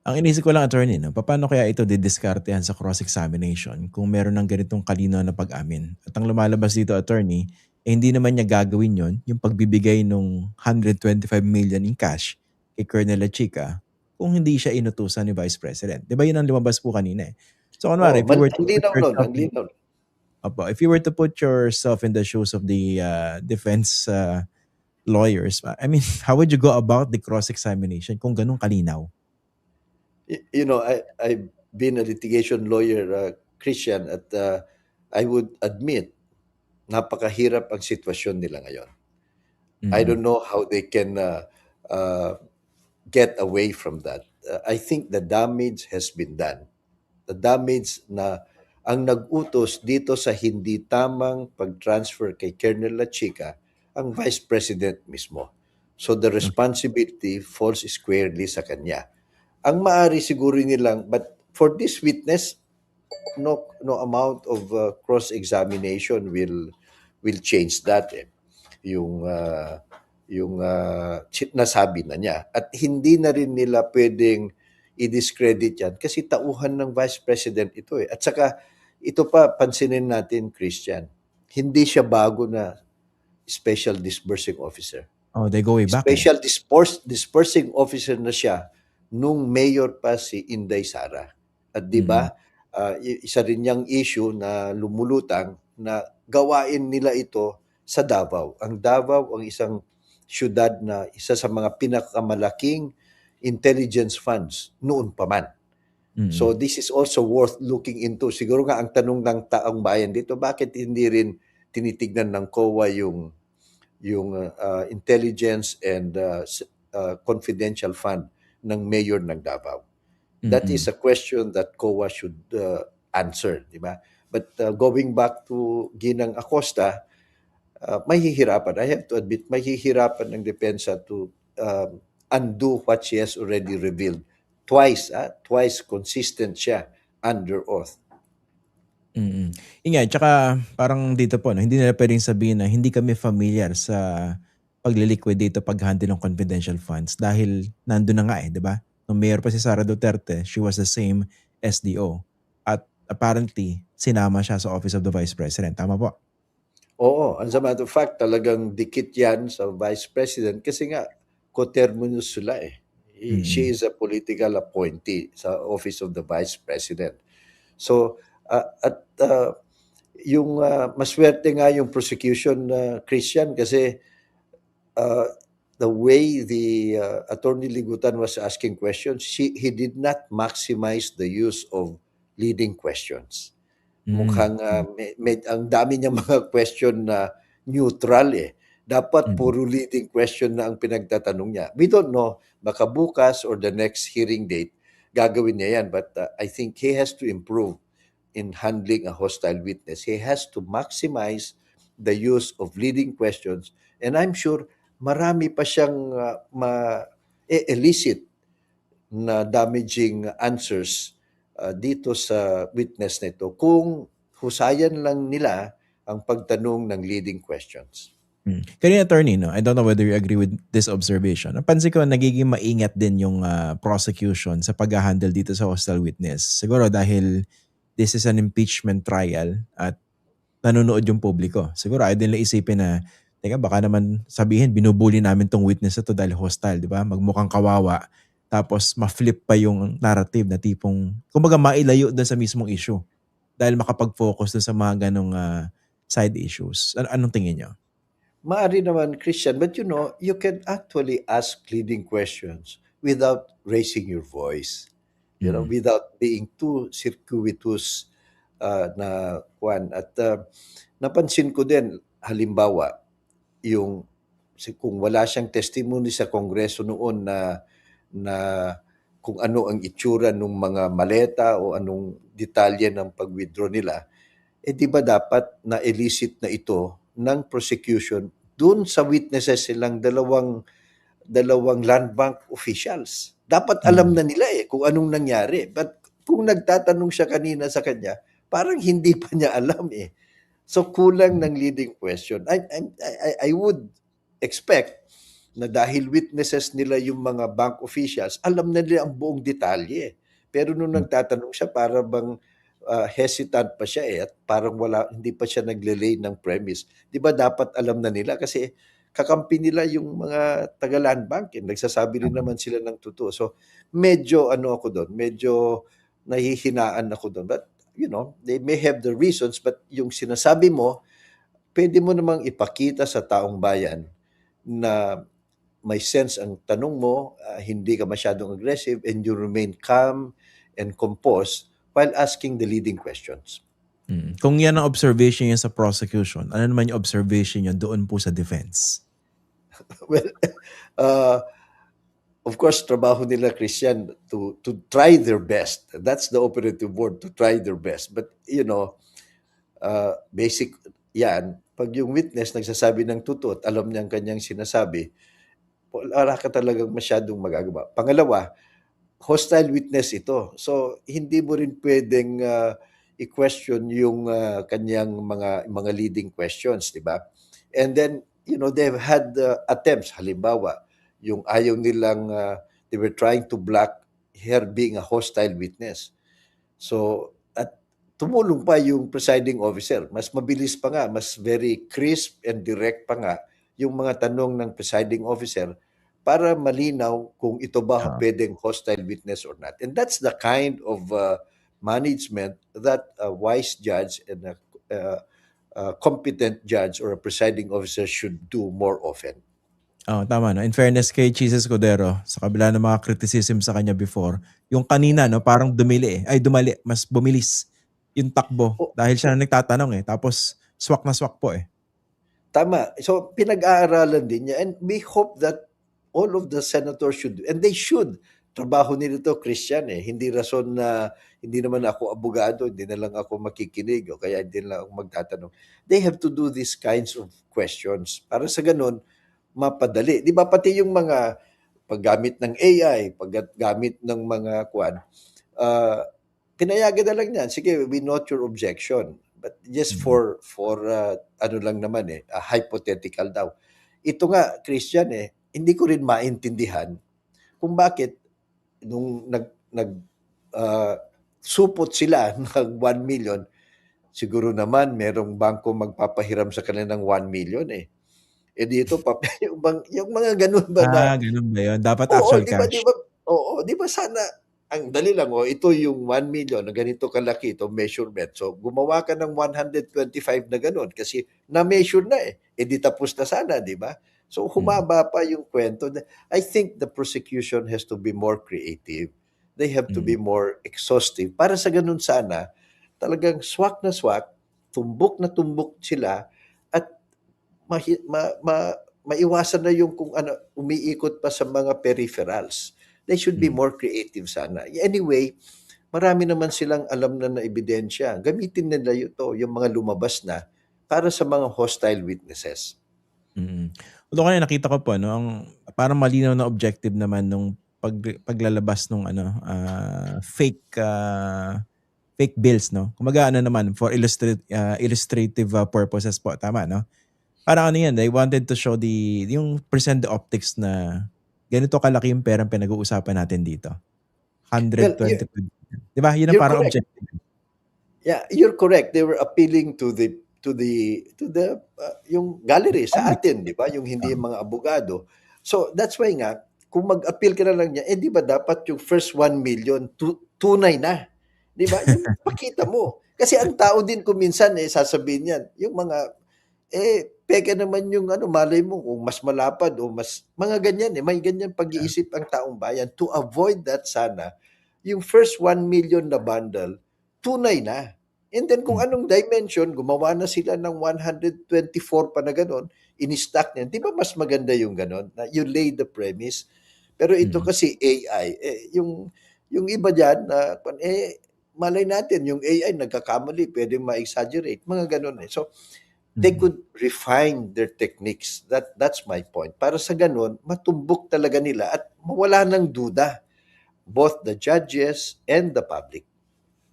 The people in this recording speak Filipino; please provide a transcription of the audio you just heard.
Ang inisip ko lang, attorney, 'no, papaano kaya ito didiskartehan sa cross-examination kung meron ng ganitong kalinaw na pag-amin? At ang lumalabas dito, attorney, hindi naman niya gagawin yon, yung pagbibigay nung 125 million in cash kay Colonel Lachica, kung hindi siya inutusan ni Vice President. 'Di ba yun ang lumabas po kanina, eh. So kunwari, if you were to Ang put linaw nun, yourself ang in linaw. opo, if you were to put yourself in the shoes of the, defense, lawyers, I mean, how would you go about the cross-examination kung ganun kalinaw? I've been a litigation lawyer, Christian, at I would admit, napakahirap ang sitwasyon nila ngayon. I Mm. don't know how they can uh, get away from that. I think the damage has been done. The damage na ang nag-utos dito sa hindi tamang pag-transfer kay Colonel Lachica, ang Vice President mismo. So the responsibility falls squarely sa kanya. Ang maaari siguro nilang, but for this witness, no amount of cross-examination will change that, eh. Yung nasabi na niya, at hindi na rin nila pwedeng i-discredit yan kasi tauhan ng Vice President ito, eh. At saka ito pa, pansinin natin, Christian, hindi siya bago na Special Disbursing Officer. Oh, they go way back, eh. Special Disbursing Officer na siya nung mayor pa si Inday Sara. At 'di Mm. ba, isa rin niyang issue na lumulutang na gawain nila ito sa Davao. Ang Davao ang isang siyudad na isa sa mga pinakamalaking intelligence funds noon pa man. So Mm. this is also worth looking into. Siguro nga ang tanong ng taong bayan dito, bakit hindi rin tinitignan ng COA yung intelligence and confidential fund ng mayor ng Davao? That Mm. is a question that COA should answer, di ba? But going back to Ginang Acosta, mahihirapan. I have to admit, mahihirapan ng depensa to undo what she has already revealed. Twice consistent siya under oath. Mm. Yun nga, tsaka parang dito po 'no, hindi nila puwedeng sabihin na hindi kami familiar sa pagle-liquidate o pag-handle ng confidential funds dahil nandun na nga, eh, 'di ba? Nung mayor pa si Sara Duterte, she was the same SDO at apparently sinama siya sa Office of the Vice President, tama po? Oo, as a matter of fact, talagang dikit yan sa Vice President kasi nga coterminous sila, eh. She Mm. is a political appointee sa Office of the Vice President. So, at yung maswerte nga yung prosecution na Christian kasi uh, the way the Attorney Ligutan was asking questions, he did not maximize the use of leading questions. Hmm. Mukhang ang dami niyang mga question na neutral, eh. Dapat Mm. puro leading question na ang pinagtatanong niya. We don't know, baka bukas or the next hearing date, gagawin niya yan. But I think he has to improve in handling a hostile witness. He has to maximize the use of leading questions. And I'm sure marami pa siyang elicit na damaging answers dito sa witness nito kung husayan lang nila ang pagtanong ng leading questions. Kanina, attorney 'no, I don't know whether you agree with this observation. Napansin ko nagiging maingat din yung, prosecution sa pagha-handle dito sa hostile witness. Siguro dahil this is an impeachment trial at nanonood yung publiko. Siguro ayaw nila isipin na, "Teka, baka naman sabihin binubully namin 'tong witness na 'to dahil hostile," 'di ba? Magmukhang kawawa tapos ma-flip pa yung narrative na tipong kumbaga mailayo dun sa mismong issue dahil makapag-focus dun sa mga gano'ng, side issues. Anong tingin niyo? Maari naman, Christian, but you can actually ask leading questions without raising your voice. Mm. Without being too circuitous na kwan. At napansin ko din, halimbawa, kung wala siyang testimony sa Kongreso noon na kung ano ang itsura ng mga maleta o anong detalye ng pag-withdraw nila, di ba dapat na-elicit na ito ng prosecution dun sa witnesses silang dalawang land bank officials. Dapat alam Mm. na nila kung anong nangyari. But kung nagtatanong siya kanina sa kanya, parang hindi pa niya alam eh. So kulang Mm. ng leading question. I would expect na dahil witnesses nila yung mga bank officials, alam na nila ang buong detalye. Pero nung Hmm. nagtatanong siya, para bang hesitant pa siya at parang hindi pa siya nagle-lay ng premise. 'Di ba dapat alam na nila kasi kakampi nila yung mga taga-land bank, nagsasabi rin Tama. naman sila ng totoo. So medyo ano ako doon, medyo nahihinaan ako doon. But they may have the reasons, but yung sinasabi mo, pwede mo namang ipakita sa taong bayan na may sense ang tanong mo, hindi ka masyadong aggressive, and you remain calm and composed while asking the leading questions. Kung yan ang observation niya sa prosecution, ano naman yung observation niyo doon po sa defense? Well, uh, of course, trabaho nila, Christian, to try their best. That's the operative word, to try their best. But, basic yan, pag yung witness nagsasabi ng totoo at alam niya ang kanyang sinasabi, wala ka talagang masyadong magagawa. Pangalawa, hostile witness ito. So hindi mo rin pwedeng i-question yung kanyang mga leading questions, di ba? And then, they've had attempts, halimbawa, yung ayaw nilang they were trying to block her being a hostile witness. So, at tumulong pa yung presiding officer. Mas mabilis pa nga, mas very crisp and direct pa nga yung mga tanong ng presiding officer para malinaw kung ito ba Oo. pwedeng hostile witness or not. And that's the kind of management that a wise judge and a competent judge or a presiding officer should do more often. Oo, tama 'no. In fairness kay Chis Escudero, sa kabila ng mga criticism sa kanya before, yung kanina 'no, parang dumali, mas bumilis yung takbo O, dahil siya na nagtatanong, tapos swak na swak po, eh. tama. So pinag-aaralan din niya, and we hope that all of the senators should, and they should. Trabaho nila to, Christian, eh. Hindi rason na hindi naman ako abogado, hindi na lang ako makikinig o kaya hindi na lang ako magtatanong. They have to do these kinds of questions para sa ganun mapadali. 'Di ba pati yung mga paggamit ng AI, paggamit ng mga ah, pinayagan na lang niyan. Sige, we note your objection. But just Mm. for ano lang naman, hypothetical daw. Ito nga, Christian, hindi ko rin maintindihan kung bakit nung ah, supot sila ng 1 million, siguro naman merong bangko magpapahiram sa kanila ng 1 million, eh. Eh dito yung mga ganun ba na, Gano'n ba yun? Dapat oo, actual 'di cash? ba, oo, 'di ba sana ang dali lang, ito yung 1 million na ganito kalaki, ito measurement. So gumawa ka ng 125 na gano'n kasi na-measure na, eh. Eh di tapos na sana, 'di ba? So Mm. humaba pa yung kwento. I think the prosecution has to be more creative. They have to Mm. be more exhaustive para sa gano'n sana talagang swak na swak, tumbok na tumbok sila at mahi ma ma maiwasan na yung kung ano, umiikot pa sa mga peripherals. They should be Mm. more creative sana. Anyway, marami naman silang alam na ebidensya. Gamitin nila ito, yung mga lumabas na, para sa mga hostile witnesses. Mm. Although kanina nakita ko po 'no, ang parang malinaw na objective naman nung paglalabas nung ano, fake bills 'no. Kumbaga ano naman for illustrative purposes po, tama 'no? Parang ano 'yan, they wanted to show yung present the optics na ganito kalaki yung perang pinag-uusapan natin dito, Well, you 125. 'Di ba, yun ang you're parang correct. objective. Yeah, you're correct. They were appealing to the yung gallery sa Public. atin, 'di ba? Yung hindi Oo. mga abogado. So that's why nga kung mag-appeal ka na lang niya, 'di ba dapat yung first 1 million tunay na. 'Di ba? Yung pakita mo. Kasi ang tao din kung minsan sasabihin niyan, yung mga peke naman yung ano, malay mo kung mas malapad o mas mga ganyan, may ganyan pag-iisip ang taong bayan. To avoid that sana, yung first 1 million na bundle, tunay na. And then kung Mm. anong dimension, gumawa na sila ng 124 pa na gano'n, in-stack niyan. 'Di ba mas maganda yung gano'n, na you lay the premise. Pero ito Mm. kasi AI, yung iba diyan na malay natin yung AI nagkakamali, puwedeng ma-exaggerate, mga gano'n, eh. So they Mm. could refine their techniques. That's my point. Para sa gano'n, matumbok talaga nila at mawala ng duda both the judges and the public.